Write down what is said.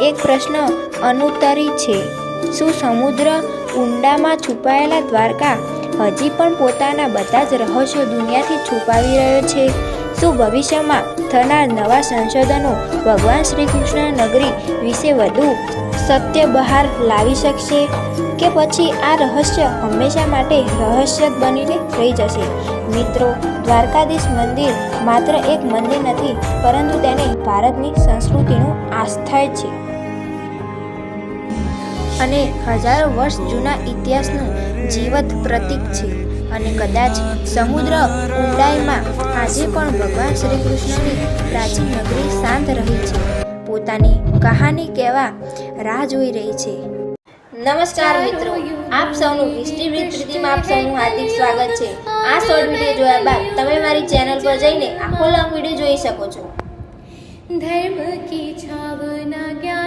એક પ્રશ્ન અનુત્તરી છે. શું સમુદ્ર ઊંડામાં છુપાયેલા દ્વારકા હજી પણ પોતાના બધા જ રહસ્યો દુનિયાથી છુપાવી રહ્યો છે? શું ભવિષ્યમાં થનાર નવા સંશોધનો ભગવાન શ્રી કૃષ્ણ નગરી વિશે વધુ સત્ય બહાર લાવી શકશે, કે પછી આ રહસ્ય હંમેશા માટે રહસ્ય બનીને રહી જશે? મિત્રો, દ્વારકાધીશ મંદિર માત્ર એક મંદિર નથી, પરંતુ તેને ભારતની સંસ્કૃતિનું આસ્થા છે અને હજારો વર્ષ જૂના ઇતિહાસનું જીવંત પ્રતીક છે. અને કદાચ સમુદ્ર ઊંડાઈમાં આજે પણ ભગવાન શ્રી કૃષ્ણની પ્રાચીન નગરી શાંત રહી છે, પોતાની કહાની કહેવા રાહ જોઈ રહી છે. નમસ્કાર મિત્રો, આપ સૌનું હિસ્ટ્રી વિથ પ્રીતિમાં આપ સૌનું હાર્દિક સ્વાગત છે. આ શોર્ટ વિડીયો જોયા બાદ તમે મારી ચેનલ પર જઈને આખો લોંગ વિડીયો જોઈ શકો છો. धर्म की छावना ज्ञान